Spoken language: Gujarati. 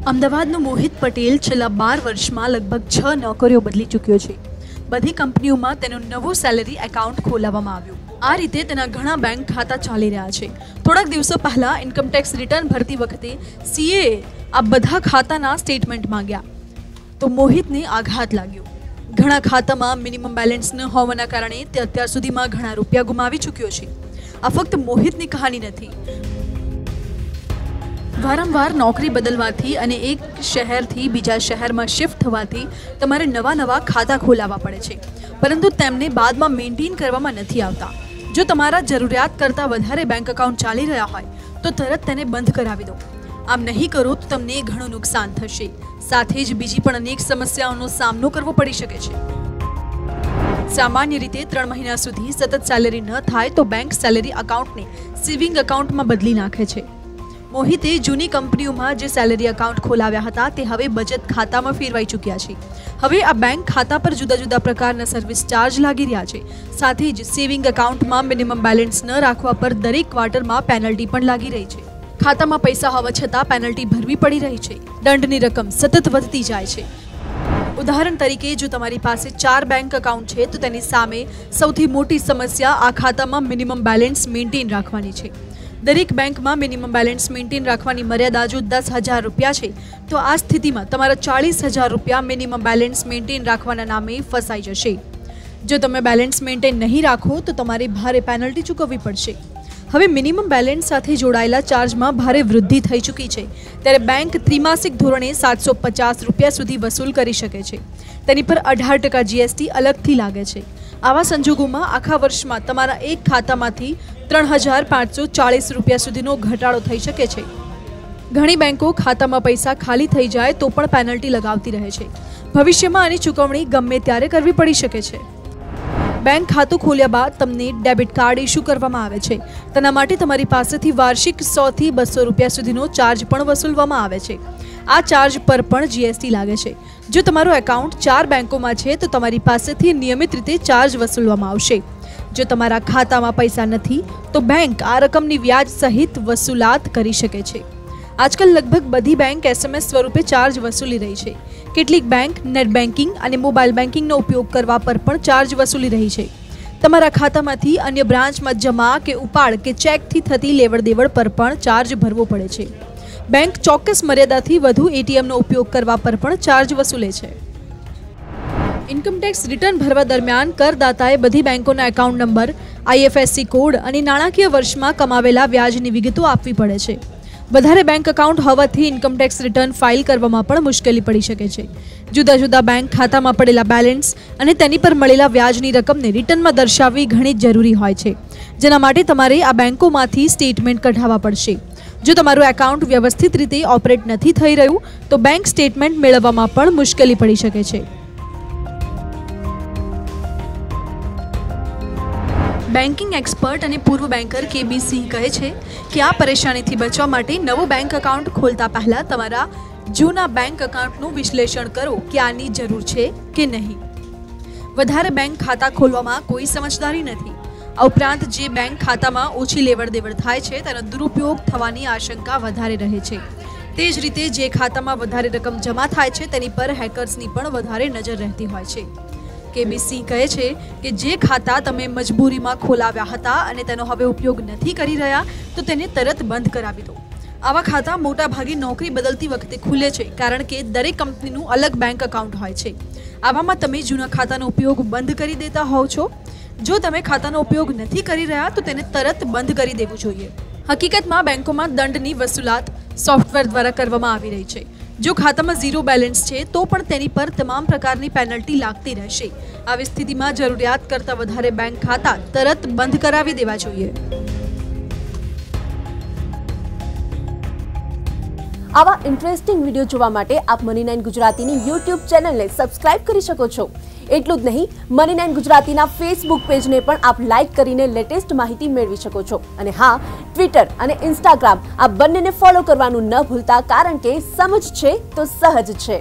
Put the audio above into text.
અમદાવાદનો મોહિત પટેલ છેલ્લા 12 વર્ષમાં લગભગ 6 નોકરીઓ બદલી ચૂક્યો છે। બધી કંપનીઓમાં તેનું નવું સેલેરી એકાઉન્ટ ખોલાવવામાં આવ્યું। આ રીતે તેના ઘણા બેંક ખાતા ચાલી રહ્યા છે। થોડાક દિવસો પહેલા ઇન્કમ ટેક્સ રિટર્ન ભરતી વખતે સીએ આ બધા ખાતાના સ્ટેટમેન્ટ માંગ્યા તો મોહિતને આઘાત લાગ્યો। ઘણા ખાતામાં મિનિમમ બેલેન્સ ન હોવાના કારણે તે અત્યાર સુધીમાં ઘણા રૂપિયા ગુમાવી ચૂક્યો છે। આ ફક્ત મોહિતની કહાની નથી। વારંવાર નોકરી બદલવાથી અને એક શહેરથી બીજા શહેરમાં શિફ્ટ થવાથી તમારે નવા ખાતા ખોલાવવા પડે છે, પરંતુ તેમને બાદમાં મેન્ટેન કરવામાં નથી આવતા। જો તમારા જરૂરિયાત કરતાં વધારે બેંક એકાઉન્ટ ચાલી રહ્યા હોય તો તરત તેને બંધ કરાવી દો। આમ નહીં કરો તો તમને ઘણું નુકસાન થશે, સાથે જ બીજી પણ અનેક સમસ્યાઓનો સામનો કરવો પડી શકે છે। સામાન્ય રીતે 3 મહિના સુધી સતત સેલેરી ન થાય તો બેંક સેલેરી એકાઉન્ટને સેવિંગ એકાઉન્ટમાં બદલી નાખે છે। મોહિતે જૂની કંપનીઓમાં જે સેલેરી એકાઉન્ટ ખોલાવ્યા હતા તે હવે બચત ખાતામાં ફેરવાઈ ચૂક્યા છે। હવે આ બેંક ખાતા પર જુદા જુદા પ્રકારના સર્વિસ ચાર્જ લાગી રહ્યા છે। સાથે જ સેવિંગ એકાઉન્ટમાં મિનિમમ બેલેન્સ ન રાખવા પર દરેક ક્વાર્ટરમાં પેનલ્ટી પણ લાગી રહી છે। ખાતામાં પૈસા હોવા છતાં પેનલ્ટી ભરવી પડી રહી છે। દંડની રકમ સતત વધતી જાય છે। ઉદાહરણ તરીકે જો તમારી પાસે 4 બેંક એકાઉન્ટ છે તો તેની સામે સૌથી મોટી સમસ્યા આ ખાતામાં મિનિમમ બેલેન્સ મેન્ટેન રાખવાની છે। દરેક બેંકમાં મિનિમમ બેલેન્સ મેન્ટેન રાખવાની મર્યાદા જો 10,000 રૂપિયા છે તો આ સ્થિતિમાં તમારા 40,000 રૂપિયા મિનિમમ બેલેન્સ મેન્ટેન રાખવાના નામે ફસાઈ જશે। જો તમે બેલેન્સ મેન્ટેન નહીં રાખો તો તમારે ભારે પેનલ્ટી ચૂકવવી પડશે। હવે મિનિમમ બેલેન્સ સાથે જોડાયેલા ચાર્જમાં ભારે વૃદ્ધિ થઈ ચૂકી છે, ત્યારે બેંક ત્રિમાસિક ધોરણે 750 રૂપિયા સુધી વસૂલ કરી શકે છે। તેની પર 18% જીએસટી અલગથી લાગે છે। આવા સંજોગોમાં આખા વર્ષમાં તમારા એક ખાતામાંથી 3,540 રૂપિયા સુધીનો ઘટાડો થઈ શકે છે। ઘણી બેંકો ખાતામાં પૈસા ખાલી થઈ જાય તો પણ પેનલ્ટી લગાવતી રહે છે। ભવિષ્યમાં આની ચૂકવણી ગમે ત્યારે કરવી પડી શકે છે। બેંક ખાતું ખોલ્યા બાદ તમને ડેબિટ કાર્ડ ઇસ્યુ કરવામાં આવે છે। તેના માટે તમારી પાસેથી વાર્ષિક 100 થી 200 રૂપિયા સુધીનો ચાર્જ પણ વસૂલવામાં આવે છે। આ ચાર્જ પર પણ જીએસટી લાગે છે। જો તમારું એકાઉન્ટ 4 બેંકોમાં છે તો તમારી પાસેથી નિયમિત રીતે ચાર્જ વસૂલવામાં આવશે। જો તમારા ખાતામાં પૈસા નથી તો બેંક આ રકમની વ્યાજ સહિત વસૂલાત કરી શકે છે। આજકાલ લગભગ બધી બેંક એસએમએસ સ્વરૂપે ચાર્જ વસૂલી રહી છે। કેટલીક બેંક નેટ બેન્કિંગ અને મોબાઈલ બેન્કિંગનો ઉપયોગ કરવા પર પણ ચાર્જ વસૂલી રહી છે। તમારા ખાતામાંથી અન્ય બ્રાન્ચમાં જમા કે ઉપાડ કે ચેકથી થતી લેવડ-દેવડ પર પણ ચાર્જ ભરવો પડે છે। બેંક ચોક્કસ મર્યાદાથી વધુ એટીએમનો ઉપયોગ કરવા પર પણ ચાર્જ વસૂલે છે। ઇન્કમ ટેક્સ રિટર્ન ભરવા દરમિયાન કરદાતાએ બધી બેંકોના એકાઉન્ટ નંબર, આઈએફએસસી કોડ અને નાણાકીય વર્ષમાં કમાવેલા વ્યાજની વિગતો આપવી પડે છે। વધારે બેંક એકાઉન્ટ હોવાથી ઇન્કમ ટેક્સ રિટર્ન ફાઇલ કરવામાં પણ મુશ્કેલી પડી શકે છે। જુદા જુદા બેંક ખાતામાં પડેલા બેલેન્સ અને તેની પર મળેલા વ્યાજની રકમને રિટર્નમાં દર્શાવવી ઘણી જરૂરી હોય છે, જેના માટે તમારે આ બેંકોમાંથી સ્ટેટમેન્ટ કઢાવવા પડશે। જો તમારું એકાઉન્ટ વ્યવસ્થિત રીતે ઓપરેટ નથી થઈ રહ્યું તો બેંક સ્ટેટમેન્ટ મેળવવામાં પણ મુશ્કેલી પડી શકે છે। બેન્કિંગ એક્સપર્ટ અને પૂર્વ બેન્કર કેબી સિંહ કહે છે કે આ પરેશાનીથી બચવા માટે નવું બેંક એકાઉન્ટ ખોલતા પહેલા તમારા જૂના બેંક એકાઉન્ટનું વિશ્લેષણ કરો કે આની જરૂર છે કે નહીં। વધારે બેંક ખાતા ખોલવામાં કોઈ સમજદારી નથી। આ ઉપરાંત જે બેંક ખાતામાં ઓછી લેવડ-દેવડ થાય છે તેનો દુરુપયોગ થવાની આશંકા વધારે રહે છે। તે જ રીતે જે ખાતામાં વધારે રકમ જમા થાય છે તેની પર હેકર્સની પણ વધારે નજર રહેતી હોય છે। કેબી સિંહ કહે છે કે જે ખાતા તમે મજબૂરીમાં ખોલાવ્યા હતા અને તેનો હવે ઉપયોગ નથી કરી રહ્યા તો તેને તરત બંધ કરાવી દો। આવા ખાતા મોટા ભાગે નોકરી બદલતી વખતે ખુલે છે, કારણ કે દરેક કંપનીનું અલગ બેંક એકાઉન્ટ હોય છે। આવામાં તમે જૂના ખાતાનો ઉપયોગ બંધ કરી દેતા હોવ છો। જો તમે ખાતાનો ઉપયોગ નથી કરી રહ્યા તો તેને તરત બંધ કરી દેવું જોઈએ। હકીકતમાં બેંકોમાં દંડની વસૂલાત સોફ્ટવેર દ્વારા કરવામાં આવી રહી છે। જો ખાતામાં 0 બેલેન્સ છે તો પણ તેની પર તમામ પ્રકારની પેનલ્ટી લાગતી રહેશે। આવી સ્થિતિમાં જરૂરિયાત કરતાં વધારે બેંક ખાતા તરત બંધ કરાવી દેવા જોઈએ। આવા ઇન્ટરેસ્ટિંગ વિડિયો જોવા માટે આપ મની9 ગુજરાતીની YouTube ચેનલને સબસ્ક્રાઇબ કરી શકો છો। એટલું જ નહીં, મની9 ગુજરાતીના ફેસબુક પેજને પણ આપ લાઇક કરીને લેટેસ્ટ માહિતી મેળવી શકો છો। અને હા, ટ્વિટર અને ઇન્સ્ટાગ્રામ આ બંનેને ફોલો કરવાનું ન ભૂલતા, કારણ કે સમજ છે તો સહજ છે।